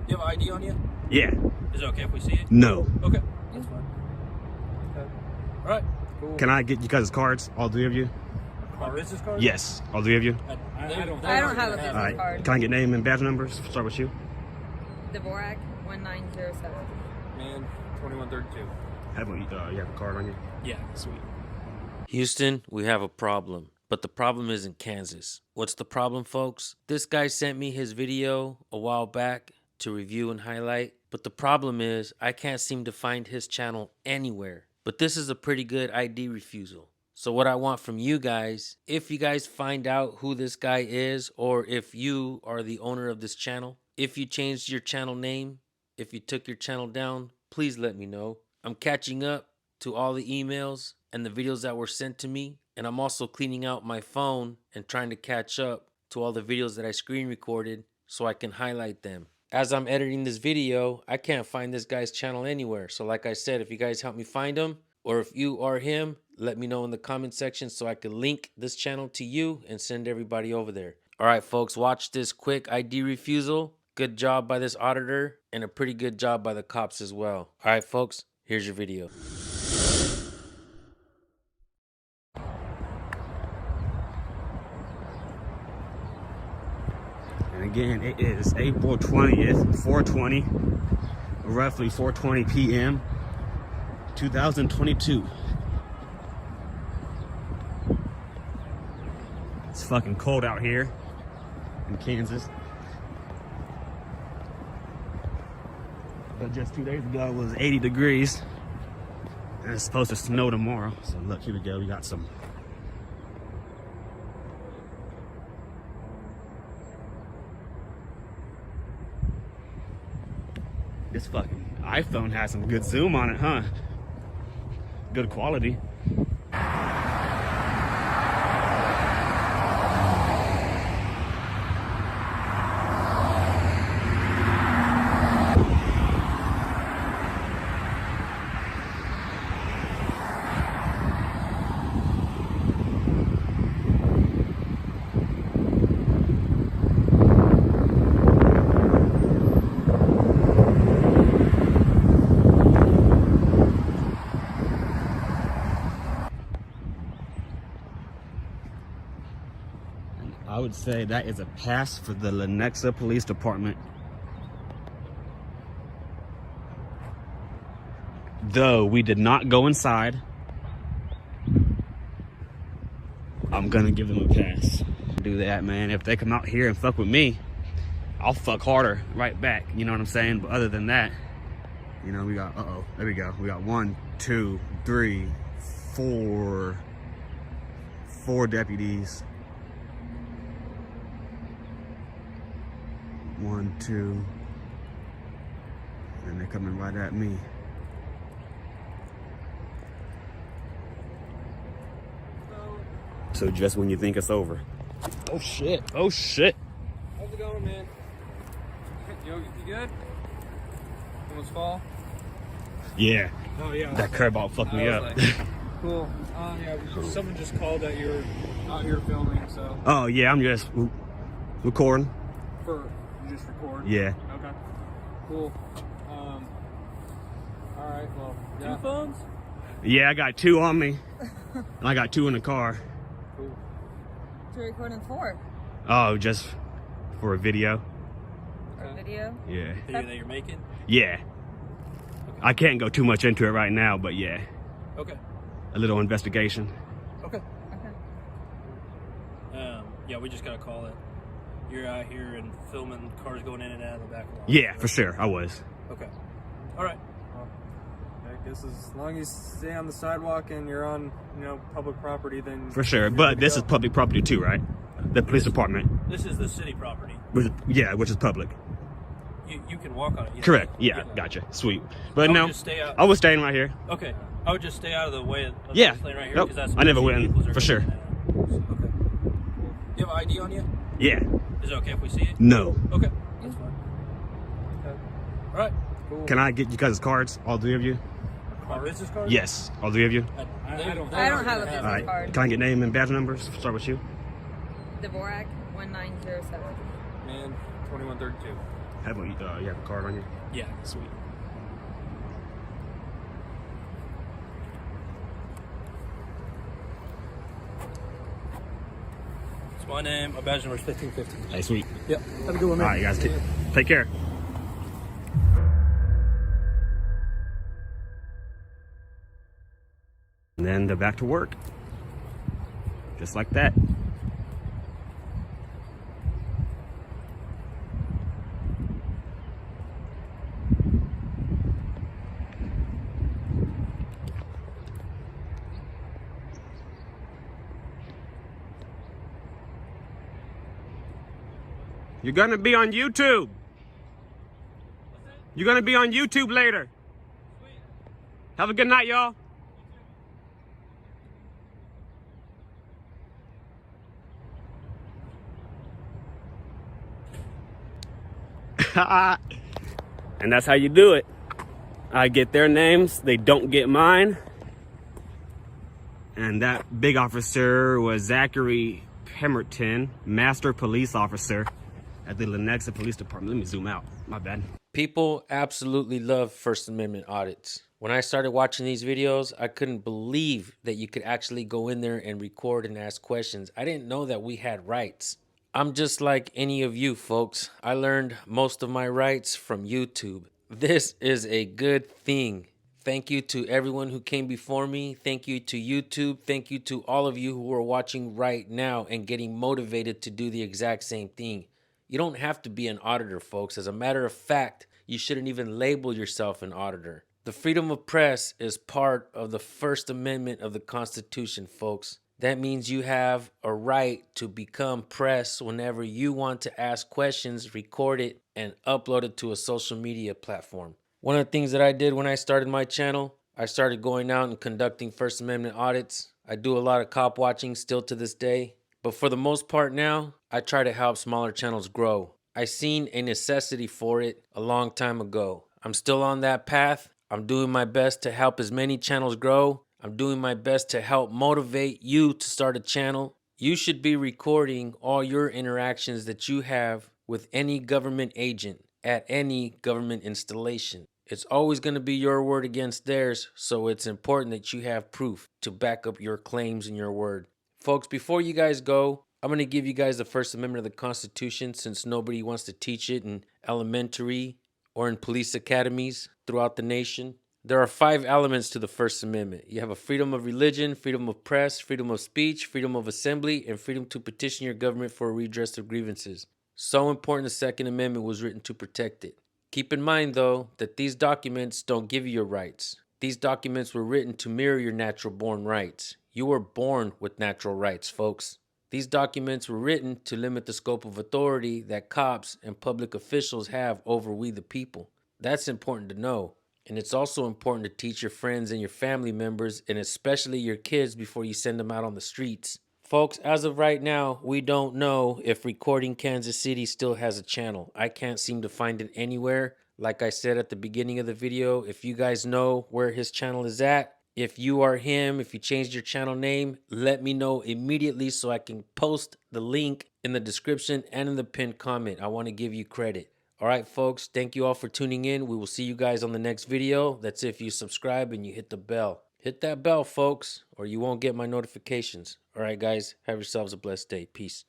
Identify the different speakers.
Speaker 1: You have ID on you?
Speaker 2: Yeah.
Speaker 1: Is it okay if we see it?
Speaker 2: No.
Speaker 1: Okay. That's fine. Okay. All right. Cool.
Speaker 2: Can I get you guys' cards? All three of you?
Speaker 1: My business card?
Speaker 2: Yes. All three of you?
Speaker 1: I don't
Speaker 3: have a business
Speaker 2: All right.
Speaker 3: card.
Speaker 2: Can I get name and badge numbers? Start with you.
Speaker 3: Dvorak 1907.
Speaker 1: Man, 2132.
Speaker 2: You have a card on you?
Speaker 1: Yeah.
Speaker 2: Sweet.
Speaker 4: Houston, we have a problem. But the problem is in Kansas. What's the problem, folks? This guy sent me his video a while back to review and highlight. But the problem is I can't seem to find his channel anywhere. But this is a pretty good ID refusal. So what I want from you guys, if you guys find out who this guy is, or if you are the owner of this channel, if you changed your channel name, if you took your channel down, please let me know. I'm catching up to all the emails and the videos that were sent to me. And I'm also cleaning out my phone and trying to catch up to all the videos that I screen recorded so I can highlight them. As I'm editing this video, I can't find this guy's channel anywhere. So like I said, if you guys help me find him, or if you are him, let me know in the comment section so I can link this channel to you and send everybody over there. All right, folks, watch this quick ID refusal. Good job by this auditor and a pretty good job by the cops as well. All right, folks, here's your video.
Speaker 2: And again, it is April 20th, 4:20, roughly 4:20 p.m., 2022. It's fucking cold out here in Kansas. But just 2 days ago, it was 80 degrees. And it's supposed to snow tomorrow. So look, here we go. We got some. This fucking iPhone has some good zoom on it, huh? Good quality. I would say that is a pass for the Lenexa Police Department. Though we did not go inside, I'm gonna give them a pass. Do that, man. If they come out here and fuck with me, I'll fuck harder right back. You know what I'm saying? But other than that, you know, we got, there we go. We got 1, 2, 3, 4 deputies. 1, 2, and they're coming right at me. So just when you think it's over. Oh shit, oh shit.
Speaker 1: How's it going, man? You good? Almost fall?
Speaker 2: Yeah.
Speaker 1: Oh, yeah.
Speaker 2: That curveball fucked me up.
Speaker 1: Like, cool. Yeah, someone just called that you're out here filming, so.
Speaker 2: Oh yeah, I'm just recording.
Speaker 1: You just record?
Speaker 2: Yeah.
Speaker 1: Okay. Cool. Alright, well, yeah. 2 phones?
Speaker 2: Yeah, I got 2 on me. And I got 2 in the car.
Speaker 1: Cool.
Speaker 3: What are you recording for?
Speaker 2: Oh, just for a video.
Speaker 3: For a video?
Speaker 2: Yeah.
Speaker 1: Video that you're making?
Speaker 2: Yeah.
Speaker 1: Okay.
Speaker 2: I can't go too much into it right now, but yeah.
Speaker 1: Okay.
Speaker 2: A little investigation.
Speaker 1: Okay.
Speaker 3: Okay.
Speaker 1: Yeah, we just gotta call it. You're out here and filming cars going in and out of the back lot.
Speaker 2: Yeah, for sure, I was.
Speaker 1: Okay. All right. Well, I guess as long as you stay on the sidewalk and you're on, public property, then
Speaker 2: For sure, but this is public property too, right? The police department.
Speaker 1: This is the city property.
Speaker 2: Which is public.
Speaker 1: You can walk on it.
Speaker 2: Correct. Yeah, gotcha. Sweet. But no,
Speaker 1: just stay out.
Speaker 2: I was staying right here.
Speaker 1: Okay. I would just stay out of the way of
Speaker 2: Yeah.
Speaker 1: this lane right here.
Speaker 2: Nope.
Speaker 1: 'Cause that's
Speaker 2: I never
Speaker 1: where
Speaker 2: went in,
Speaker 1: vehicles are
Speaker 2: for
Speaker 1: going
Speaker 2: sure.
Speaker 1: in and out. Okay. You have ID on you?
Speaker 2: Yeah.
Speaker 1: Is it okay if we see it?
Speaker 2: No.
Speaker 1: Okay. That's fine. Okay. All right. Cool.
Speaker 2: Can I get you guys' cards? All three of you?
Speaker 1: My business card?
Speaker 2: Yes. All three of you?
Speaker 1: I don't
Speaker 3: have a business
Speaker 2: All right.
Speaker 3: card.
Speaker 2: Can I get name and badge numbers? Start with you.
Speaker 3: Dvorak 1907.
Speaker 1: Man, 2132.
Speaker 2: you have a card on you?
Speaker 1: Yeah, sweet. It's my name. My badge number is 1550.
Speaker 2: Hey, sweet.
Speaker 1: Yep. Have a good one, man.
Speaker 2: All right, you guys, take care. And then they're back to work. Just like that. You're gonna be on YouTube. You're gonna be on YouTube later. Have a good night, y'all. And that's how you do it. I get their names, they don't get mine. And that big officer was Zachary Pemberton, Master Police Officer at the Lenexa Police Department. Let me zoom out, my bad.
Speaker 4: People absolutely love First Amendment audits. When I started watching these videos, I couldn't believe that you could actually go in there and record and ask questions. I didn't know that we had rights. I'm just like any of you folks. I learned most of my rights from YouTube. This is a good thing. Thank you to everyone who came before me. Thank you to YouTube. Thank you to all of you who are watching right now and getting motivated to do the exact same thing. You don't have to be an auditor, folks. As a matter of fact, you shouldn't even label yourself an auditor. The freedom of press is part of the First Amendment of the Constitution, folks. That means you have a right to become press whenever you want to ask questions, record it, and upload it to a social media platform. One of the things that I did when I started my channel, I started going out and conducting First Amendment audits. I do a lot of cop watching still to this day. But for the most part now, I try to help smaller channels grow. I seen a necessity for it a long time ago. I'm still on that path. I'm doing my best to help as many channels grow. I'm doing my best to help motivate you to start a channel. You should be recording all your interactions that you have with any government agent at any government installation. It's always going to be your word against theirs, so it's important that you have proof to back up your claims and your word. Folks, before you guys go, I'm going to give you guys the First Amendment of the Constitution since nobody wants to teach it in elementary or in police academies throughout the nation. There are 5 elements to the First Amendment. You have a freedom of religion, freedom of press, freedom of speech, freedom of assembly, and freedom to petition your government for a redress of grievances. So important the Second Amendment was written to protect it. Keep in mind, though, that these documents don't give you your rights. These documents were written to mirror your natural-born rights. You were born with natural rights, folks. These documents were written to limit the scope of authority that cops and public officials have over we the people. That's important to know. And it's also important to teach your friends and your family members, and especially your kids, before you send them out on the streets. Folks, as of right now, we don't know if Recording Kansas City still has a channel. I can't seem to find it anywhere. Like I said at the beginning of the video, if you guys know where his channel is at, if you are him, if you changed your channel name, let me know immediately so I can post the link in the description and in the pinned comment. I want to give you credit. All right, folks, thank you all for tuning in. We will see you guys on the next video. That's if you subscribe and you hit the bell. Hit that bell, folks, or you won't get my notifications. All right, guys, have yourselves a blessed day. Peace.